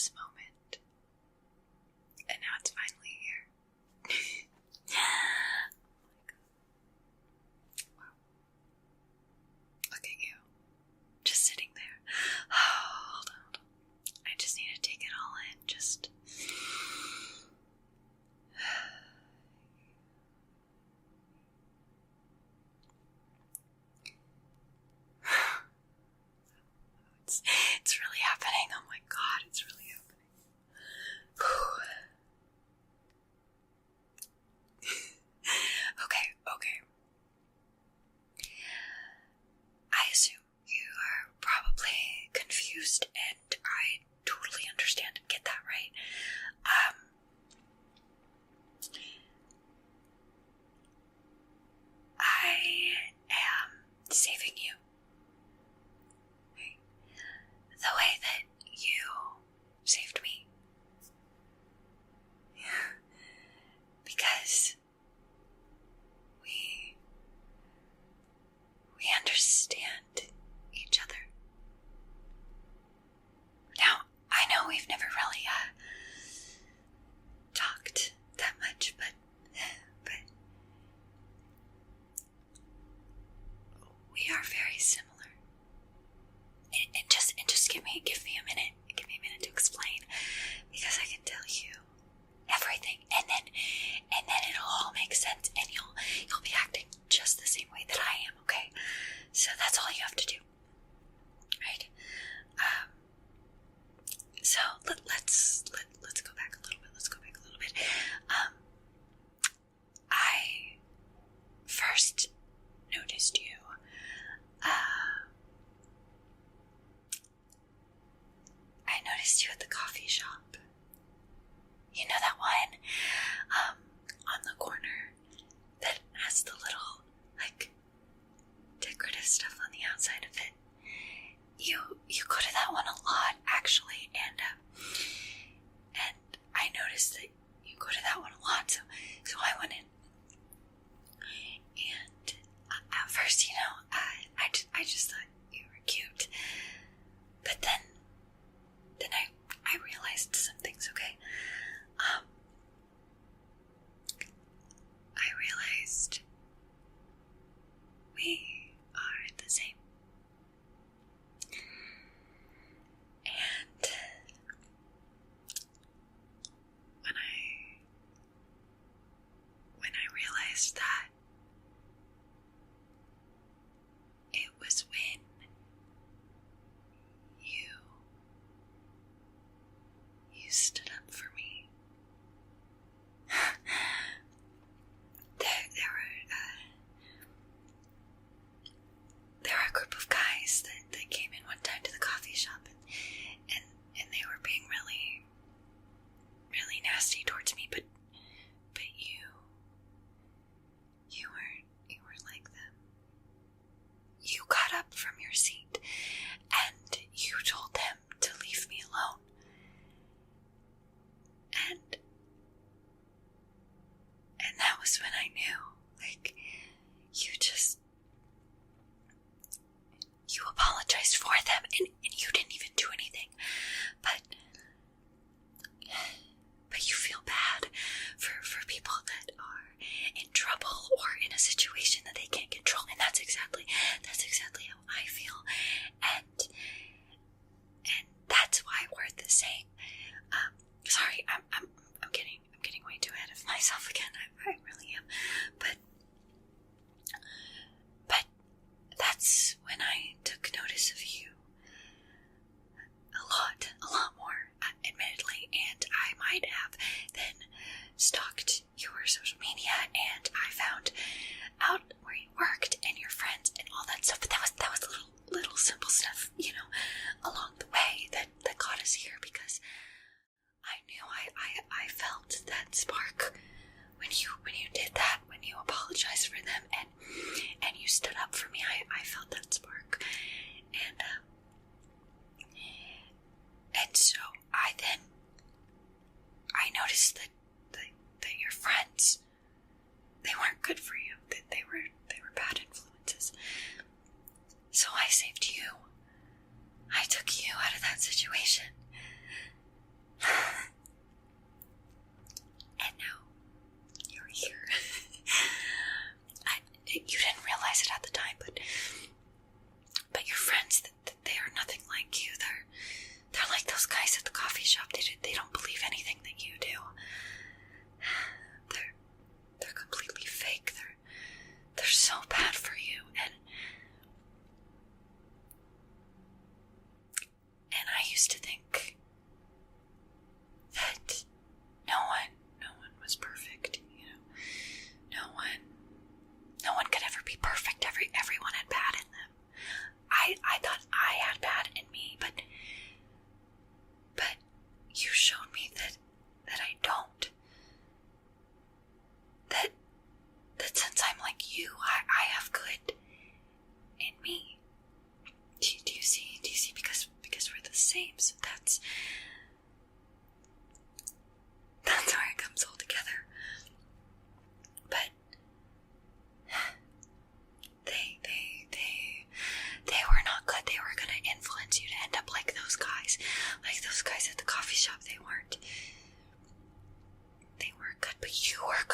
this moment. And now it's finally here. Wow. Look at you. Just sitting there. Hold on. I just need to take it all in. Just... It's really happening. Oh my god, it's really happening. Okay. I assume you are probably confused, and I totally understand and get that, right? I am saving you. The way that you saved me. Because we understand each other. Now, I know we've never really talked that much, but we are very similar. And just give me a minute. Give me a minute to explain, because I can tell you everything, and then it'll all make sense, and you'll be acting just the same way that I am. Okay, so that's all you have to do, right? So let's go back a little bit. I first noticed you. I noticed you at the coffee shop. You know that one, on the corner that has the little, decorative stuff on the outside of it. You go to that one a lot, actually, and I noticed that you go to that one a lot, so I went in. And at first, I just thought you were cute. But then I realized some things, okay? I realized we are the same. And when I realized that, it was when you stood up for me. There were a group of guys that came in one time to the coffee shop, and they were being really, really nasty towards me, but you weren't like them. You got up from your seat and you told them to leave me alone. And that was when I knew, you apologized for them, and you didn't even do anything, but you feel bad for people that are in trouble or in a situation that they can't control, and that's exactly how I feel, and that's why we're the same. Sorry, I'm getting way too ahead of myself again. I really am, but that's when I took notice of you a lot more, admittedly, and I might have then stalked your social media, and I found out where you worked and your friends and all that stuff, but that was little simple stuff, along the way that got us here, because I knew I felt that spark when you did that, when you apologized for them and you stood up for me. I felt that spark, and so I noticed that your friends, they weren't good for you, that they were bad influences. So I saved you. I took you out of that situation.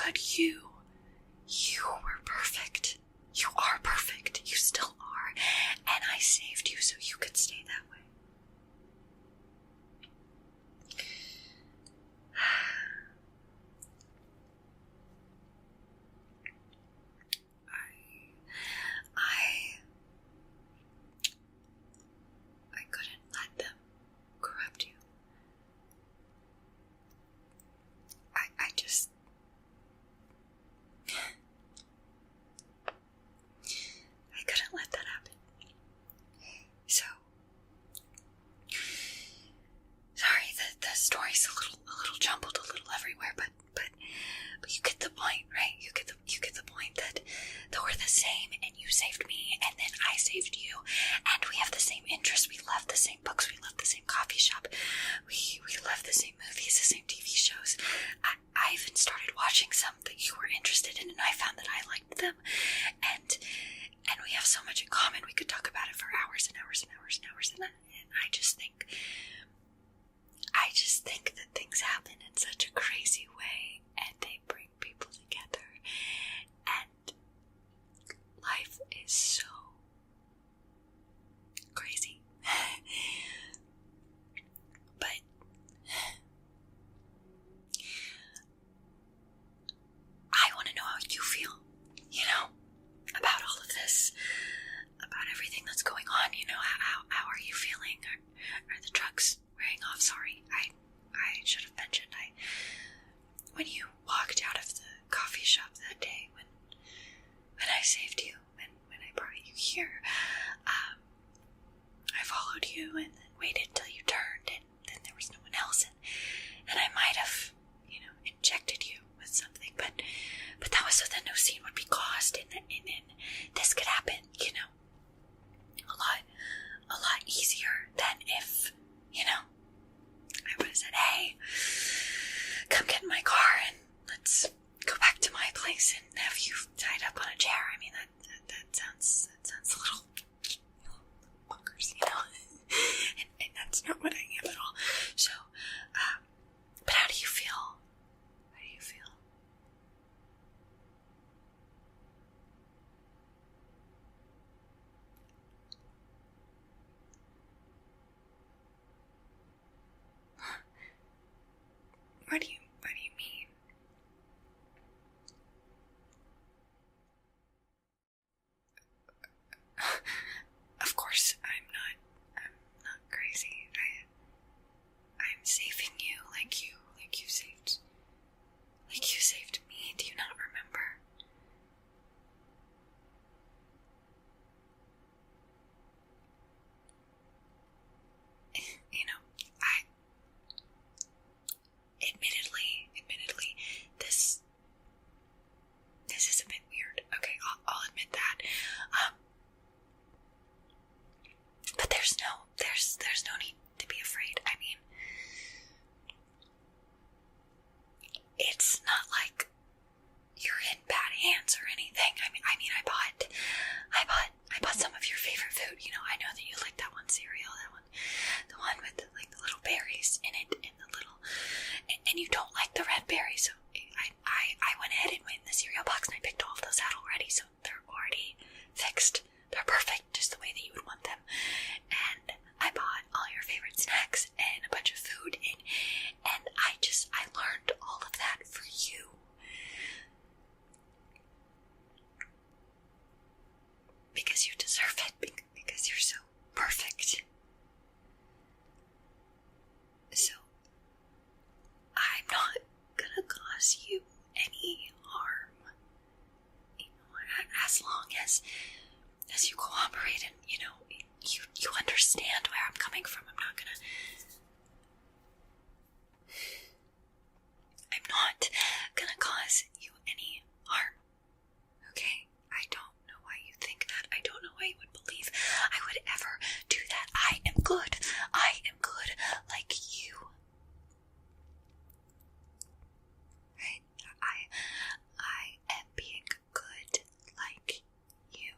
But you were perfect. You are perfect. You still are. And I saved you so you could stay that way. I couldn't let them corrupt you. I just... I couldn't let that happen. So... Sorry, the story's a little jumbled, a little everywhere, but you get the point, right? You get the point that we're the same, and you saved me, and then I saved you, and we have the same interests. We love the same books. We love the same coffee shop. We love the same movies, the same TV shows. I even started watching some that you were interested in, and I found that I liked them, and we have so much in common. We could talk about it for hours and hours and hours and hours, and I just think that things happen in such a crazy way, and they bring people together, and life is so crazy. But I want to know how you feel, about all of this, about everything that's going on. How are you feeling? Are the drugs wearing off? Sorry, I should have mentioned, when you walked out of the coffee shop that day, when I saved you, when I brought you here, I followed you and then waited till you turned, and then there was no one else, and I might have, injected you with something, but that was so that no scene would be caused, and this could happen, a lot easier than if, I would have said, hey, come get in my car and let's go back to my place and have you tied up on a chair. I mean, that sounds a little bonkers, and that's not what I am at all. So, but how do you feel? How do you feel? What do you mean? Of course, I'm not crazy. I'm saving you like you saved me. Do you not remember? Admittedly, this is a bit weird. Okay, I'll admit that. But there's no need to be afraid. I mean, it's not like you're in bad hands or anything. I mean, I bought some of your favorite food. I know that you like that one cereal, the one with the little berries in it, and you don't like the red berries. So I went ahead and went in the cereal box and I picked all of those out already. So they're already fixed. They're perfect, just the way that you would want them. And I bought all your favorite snacks and a bunch of food, and I learned all of that for you. Because you deserve it, because you're so perfect. So, I'm not gonna cause you any harm. As long as you cooperate and, you understand where I'm coming from. I'm not gonna cause you any harm. Okay? I don't know why you think that. I don't know why you would believe I would ever do that. I am good. Like you. Right? I am being good like you.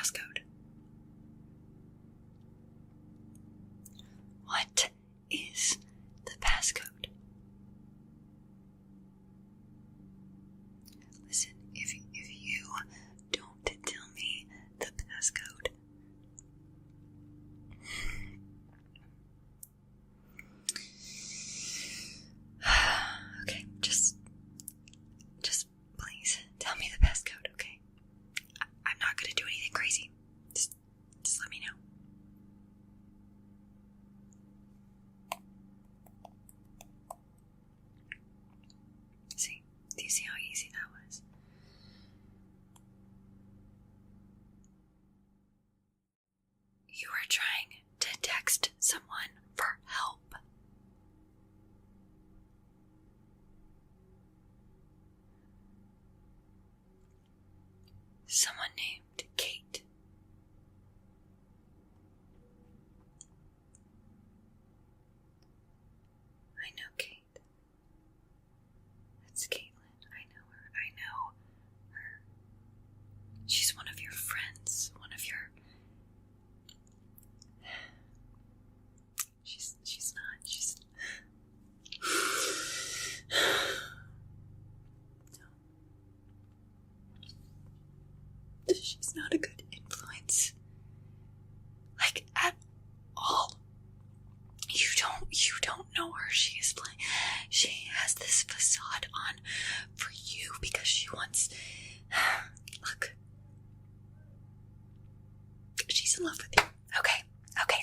passcode? What is the passcode? Listen, if you don't tell me the passcode, okay, just please tell me the passcode, okay? I'm not gonna do anything crazy. Just let me know. See? Do you see how easy that was? You were trying to text someone for help. Someone named Kate. I know Kate. That's Caitlin. I know her. She's one of your friends. She's not. No. She's not a good influence. Like, at all. You don't know her. She has this facade on for you because she wants, look, she's in love with you. Okay,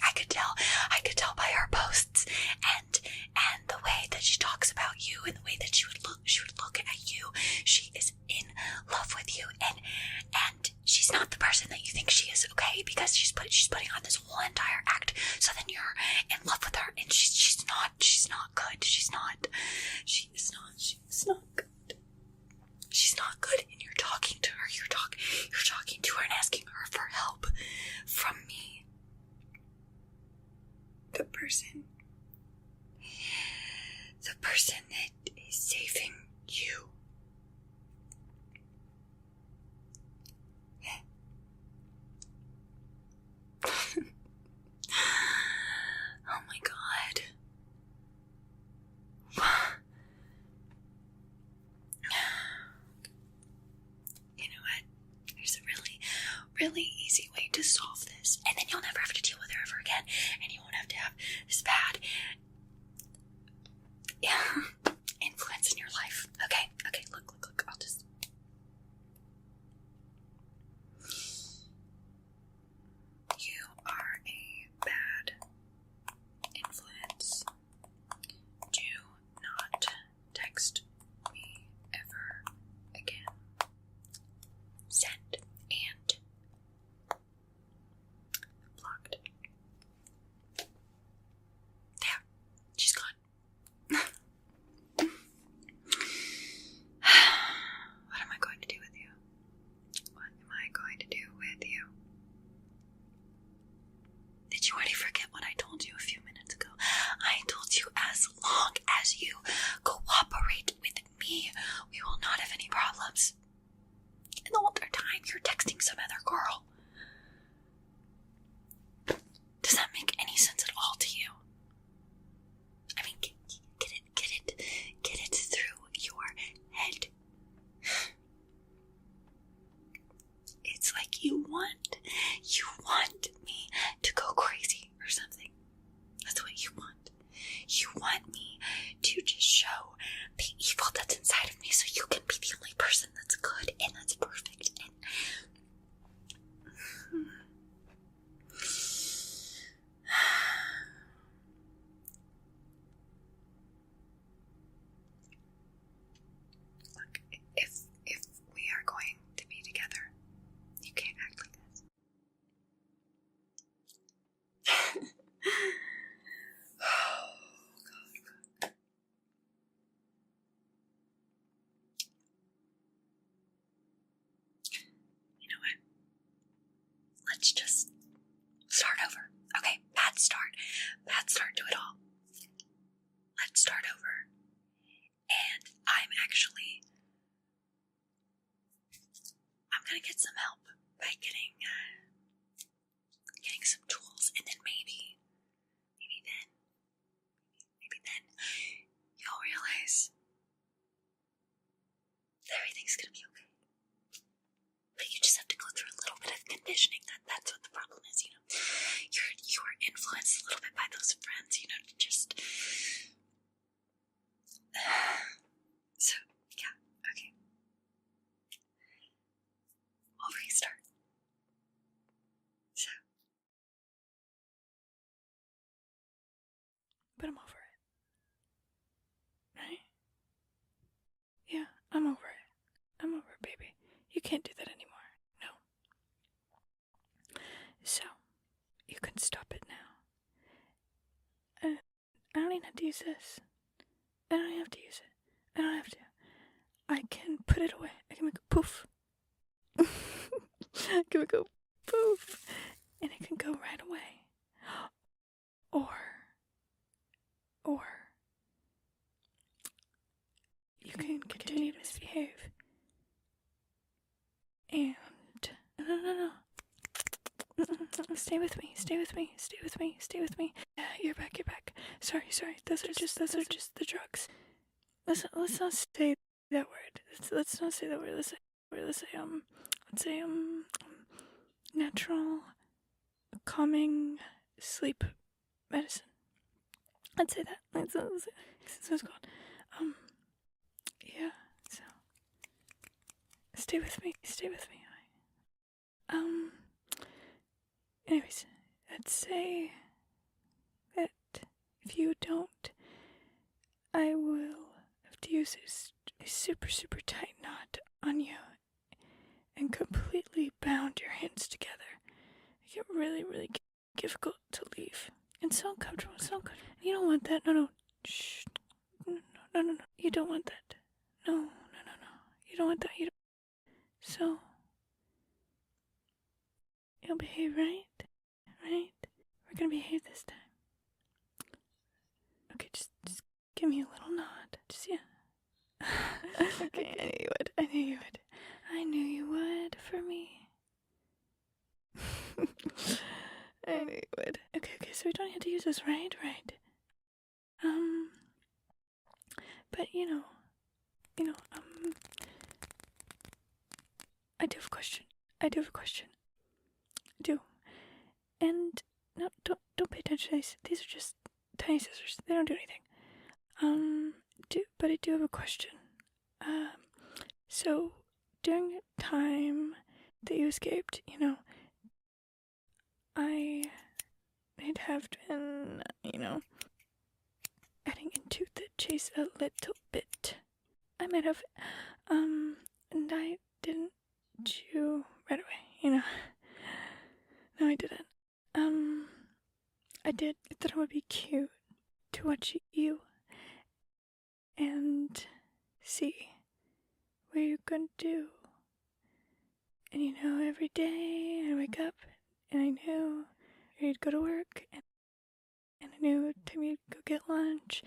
I could tell by her posts and the way that she talks about you and the way that she would look at you. She is in love with you, and she's not the person that you think she is, okay? Because she's putting on this whole entire act, so then you're in love with her, and she's not good. She's not good. She's not good, and you're talking to her. You're talking to her and asking her for help from me. The person that is saving you. Oh my God. You know what? There's a really easy way to solve this, and then you'll never have to deal with her ever again, and you won't have to have this bad influence in your life. Okay, look, I'll just... You are a bad influence. Do not text me ever again. Send and blocked. There, she's gone. What am I going to do with you? What am I going to do with you? Did you already forget what I told you a few minutes ago? I told you as long as you cooperate with me, we will not have any problems. And the whole time you're texting some other girl. Does that make any sense at all to you? I mean, get it through your head. It's like you want me to go crazy or something. That's what you want. You want me to just show the evil that's inside of me so you can be the only person that's good and that's perfect. And look, if we are going to be together, you can't act like this. Oh, God. You know what? Let's just start over. Okay, bad start to it all. Let's start over. And I'm gonna get some help by getting everything's gonna be okay. But you just have to go through a little bit of conditioning. That's what the problem is, you know. You are influenced a little bit by those friends, you know, to just so yeah, okay. I'll restart. So but I'm over it. Right? Yeah, I'm over it. I'm over it, baby. You can't do that anymore. No. So you can stop it now. I don't even have to use this. I don't even have to use it. I don't have to. I can put it away. I can make a poof. I can make a poof. And it can go right away. Or you can continue to misbehave. And no. Stay with me. Yeah, you're back. Sorry. Those are just the drugs. Let's not say that word. Let's not say that word. Let's say natural calming sleep medicine. Let's say that. That's what it's called. Yeah. So stay with me. Anyways, let's say that if you don't, I will have to use a super tight knot on you and completely bound your hands together. Make it really difficult to leave. And so uncomfortable. You don't want that. No. Shh. No. You don't want that. No. You don't want that. So, you'll behave, right? We're gonna behave this time. Okay, just give me a little nod. Just, yeah. Okay, I knew you would for me. I knew you would. Okay, so we don't have to use this, right? But I do have a question. And no, don't pay attention to these. These are just tiny scissors. They don't do anything. But I do have a question. So during the time that you escaped, I might have been, adding into the chase a little bit. I might have, and I didn't chew right away, No, I didn't. I did. I thought it would be cute to watch you and see what you're gonna do. And every day I wake up and I knew you'd go to work and I knew time you'd go get lunch.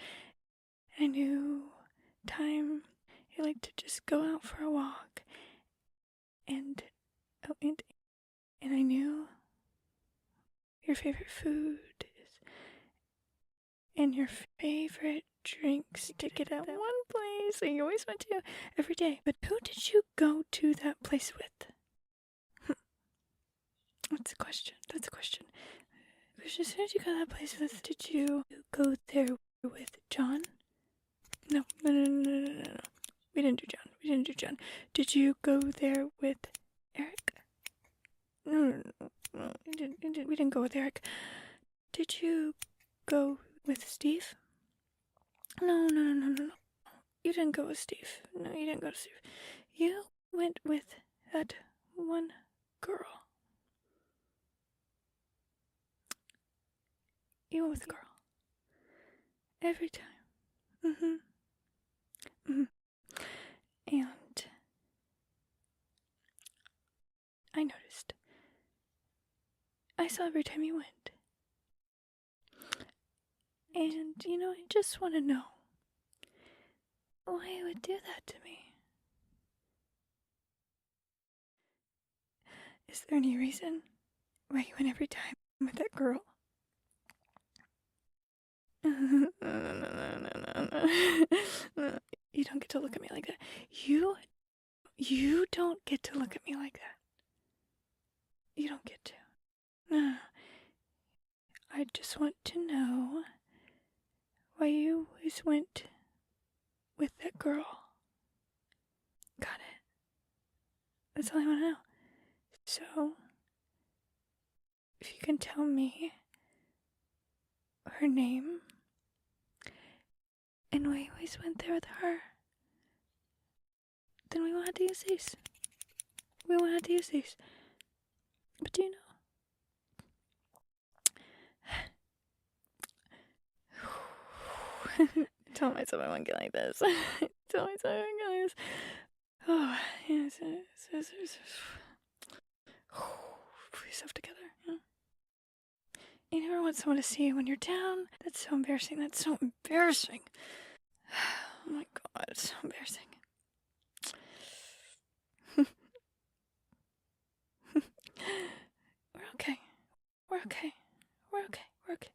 And I knew time you like to just go out for a walk. And I knew your favorite food is and your favorite drinks to get at one place that you always went to every day. But who did you go to that place with? That's a question. As soon as you go to that place with, did you go there with John? No. We didn't do John. Did you go there with Eric? No. We didn't go with Eric. Did you go with Steve? No. You didn't go with Steve. No, you didn't go to Steve. You went with that one girl. You went with the girl. Every time. And I noticed. I saw every time you went. And, I just want to know why you would do that to me. Is there any reason why you went every time with that girl? No. You don't get to look at me like that. You You don't get to look at me like that. You don't get to. No. I just want to know why you always went with that girl. Got it. That's all I want to know. So, if you can tell me her name and why you always went there with her, then we won't have to use these. We won't have to use these. But do you know? Tell myself I won't get like this. Tell myself I won't get like this. Oh, yes. Put yourself together. Yeah. You never want someone to see you when you're down. That's so embarrassing. That's so embarrassing. Oh my god, it's so embarrassing. We're okay. We're okay. We're okay. We're okay.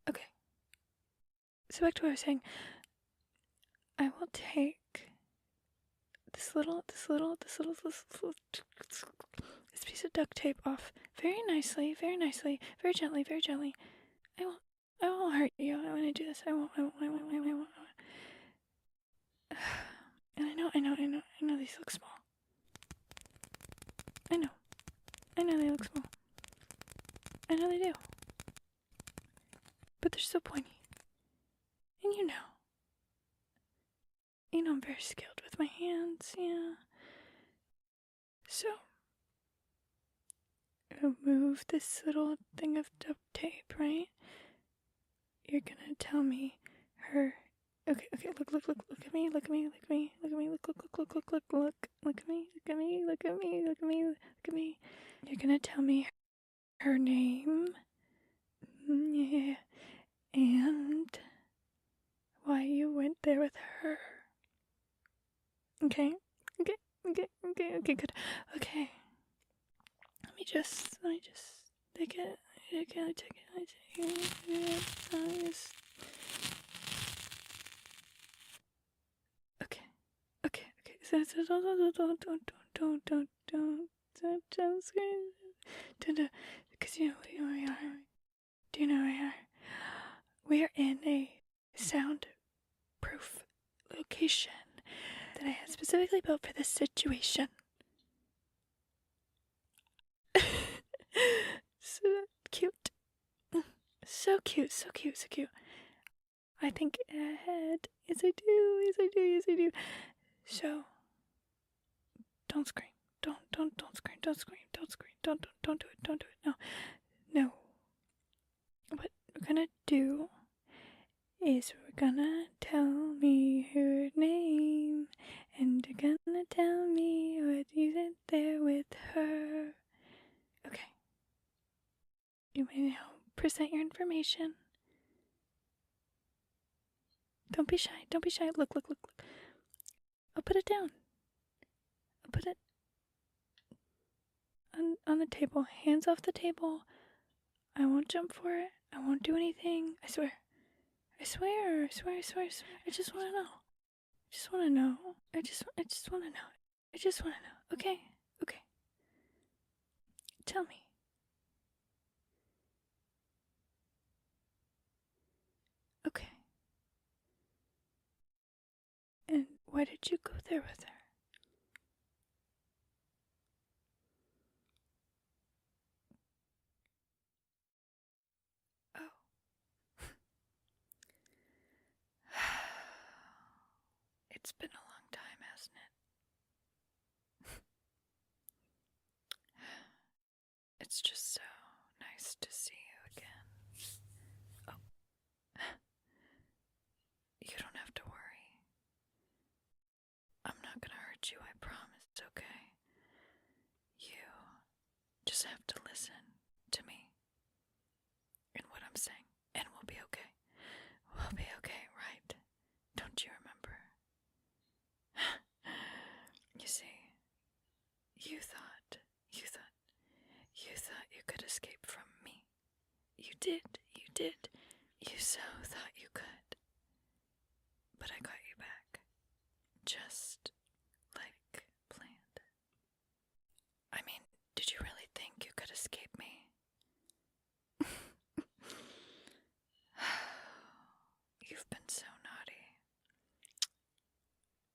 Okay. So back to what I was saying. I will take this piece of duct tape off very nicely, very gently. I won't hurt you. I want to do this. I won't. And I know these look small. I know they look small. I know they do. But they're so pointy. And you know I'm very skilled with my hands, yeah. So, remove this little thing of duct tape, right? You're gonna tell me her. Okay, look at me, look at me. You're gonna tell me her name, yeah, and why you went there with her. Okay, good. Okay. Let me just take it. Okay. So don't scream. Because you know where we are. Do you know where we are? We are in a soundproof location that I had specifically built for this situation. So cute. So cute. I think ahead. Yes, I do. So, don't scream. Don't scream. Don't do it. No. What we're gonna do is we're gonna tell me her name, and you're gonna tell me what you did there with her. Okay. You may now present your information. Don't be shy. Look. I'll put it down. I'll put it on the table. Hands off the table. I won't jump for it. I won't do anything. I swear. I just want to know. I just want to know. Okay. Tell me. Okay. And why did you go there with her? Oh. It's been a long time, hasn't it? It's just so nice to see you again. Oh. You don't have to worry. I'm not gonna hurt you, I promise, okay? You just have to listen to me and what I'm saying, and we'll be okay. We'll be okay, right? Don't you remember? You see, you thought you could escape from me. You did. You so thought you could. But I got you back. Just You've been so naughty.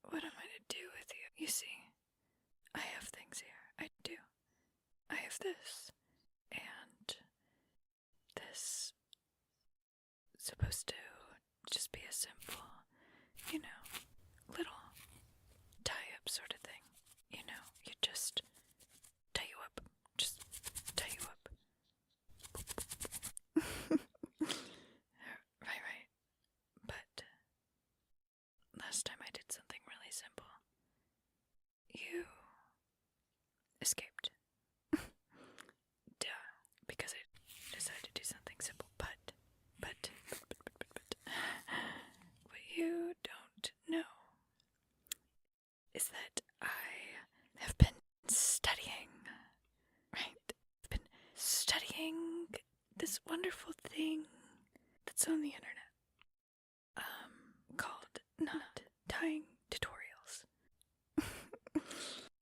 What am I to do with you? You see, I have things here. I do. I have this. And this. Supposed to just be a simple, little tie-up sort of thing. You just tie you up. Just tie you up. Right. But last time I did something really simple. You escaped. Duh. Because I decided to do something simple. But what you don't know is that I have been studying, right? I've been studying this wonderful thing that's on the internet, called knot tying tutorials. I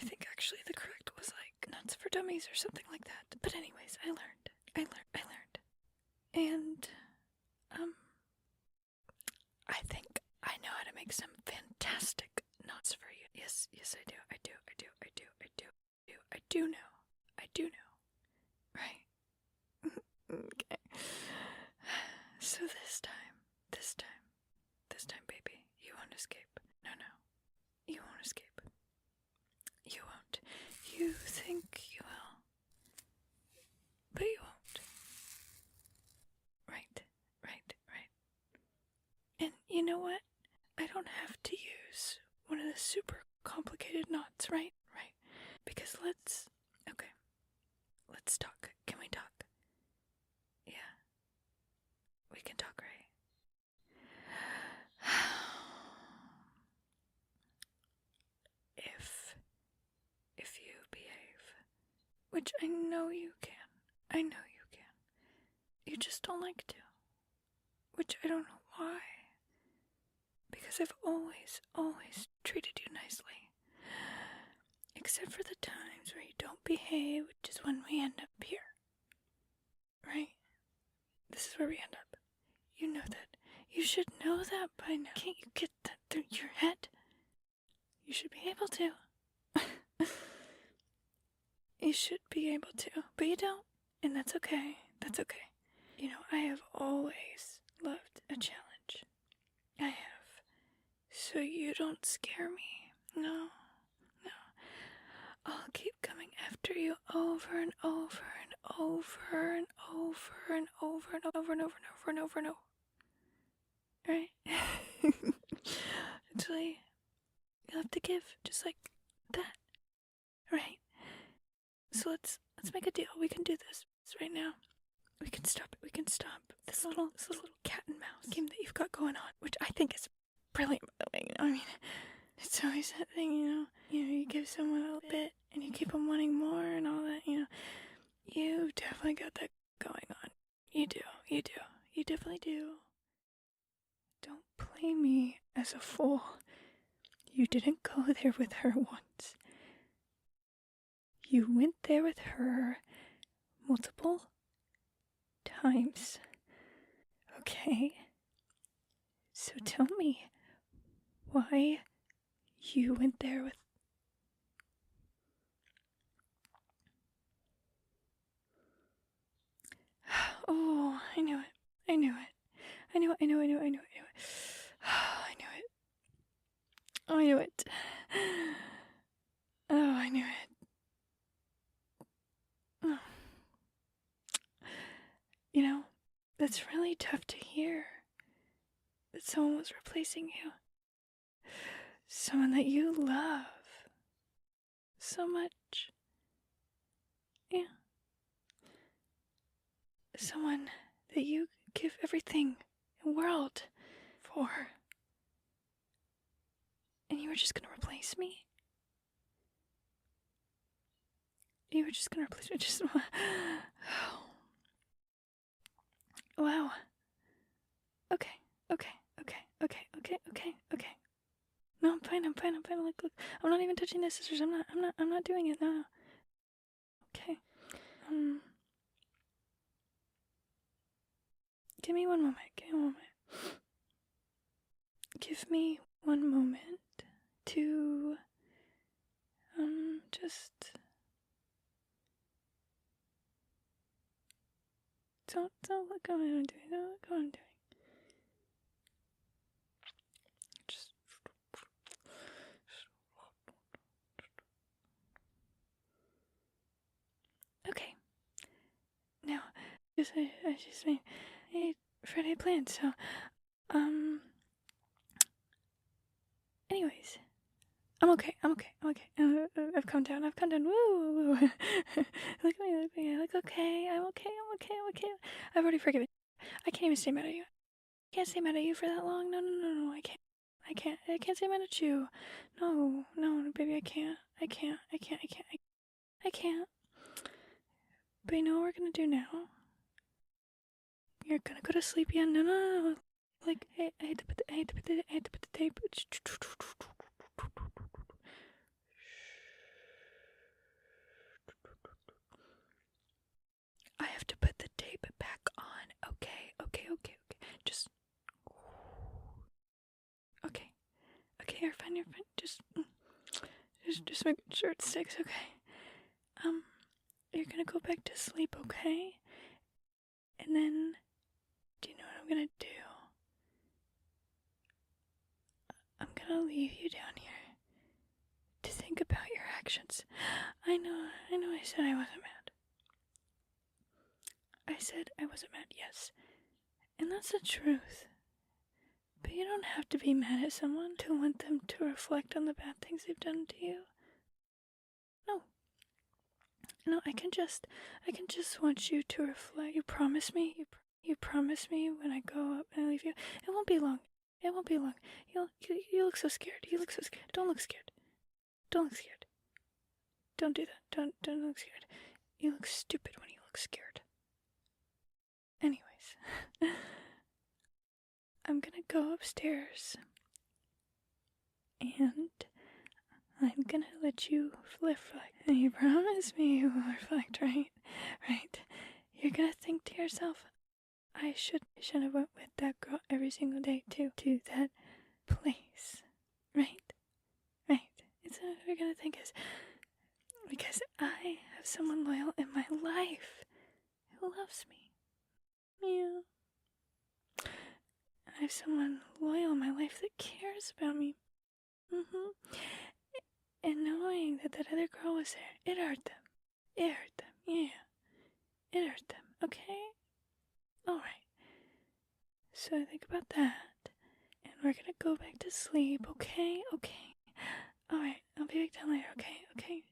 think actually the correct was like nuts for dummies or something like that. But anyways, I learned. And, I think I know how to make some fantastic knots for you. Yes, I do. I do know. Right? Okay. So this time, baby, you won't escape. No, you won't escape. You won't. You think you will, but you won't. Right. And you know what? I don't have to use one of the super complicated knots, right? Because let's talk. Can we talk? Yeah. We can talk, right? If you behave, which I know you can. You just don't like to. Which I don't know why. Because I've always treated you nicely. Except for the times where you don't behave, which is when we end up here. Right? This is where we end up. You know that. You should know that by now. Can't you get that through your head? You should be able to. You should be able to. But you don't. And that's okay. I have always loved a challenge. I have. So you don't scare me. No. I'll keep coming after you over and over and over and over and over and over and over and over and over and over. Right? Until you'll have to give, just like that. Right? So let's make a deal. We can do this right now. We can stop this little cat and mouse game that you've got going on, which I think is brilliant. I mean, it's always that thing, you give someone a little bit and you keep them wanting more and all that, You definitely got that going on. You do. You definitely do. Don't play me as a fool. You didn't go there with her once. You went there with her multiple times. Okay? So tell me why you went there with... Oh, I knew it. Oh, I knew it. Oh, I knew it. Oh, I knew it. Oh. That's really tough to hear. That someone was replacing you. Someone that you love so much. Yeah. Someone that you give everything in the world for. And you were just gonna replace me? You were just gonna replace me? Just... Oh. Wow. Okay. No, I'm fine. Look, I'm not even touching the scissors. I'm not doing it. No. Okay. Give me one moment. give me one moment to, just... Don't look at what I'm doing. Don't look at what I'm doing. Just... Okay. Now, I just made a Friday plan, so, anyways. I'm okay. I've calmed down. Woo! Look at me. I look okay. I'm okay. I've already forgiven. I can't even stay mad at you. I can't stay mad at you for that long. No. I can't stay mad at you. No, baby, I can't. But you know what we're gonna do now? You're gonna go to sleep. Yeah, no. Like, I hate to put the tape. I have to put the tape back on. Okay. Just. Okay, you're fine. Just make sure it sticks, okay? You're gonna go back to sleep, okay? And then, do you know what I'm gonna do? I'm gonna leave you down here to think about your actions. I know I said I wasn't mad. I said I wasn't mad, yes. And that's the truth. But you don't have to be mad at someone to want them to reflect on the bad things they've done to you. No, I can just want you to reflect. You promise me? You promise me when I go up and I leave you? It won't be long. You look so scared. Don't look scared. Don't do that. Don't look scared. You look stupid when you look scared. Anyways, I'm gonna go upstairs and I'm gonna let you reflect. And you promise me you will reflect, right? You're gonna think to yourself, I should have went with that girl every single day to that place. Right? It's what you're gonna think is, because I have someone loyal in my life who loves me. Yeah. I have someone loyal in my life that cares about me. And knowing that other girl was there, it hurt them. Yeah. It hurt them, okay? Alright. So think about that. And we're gonna go back to sleep, okay? Alright, I'll be back down later, okay?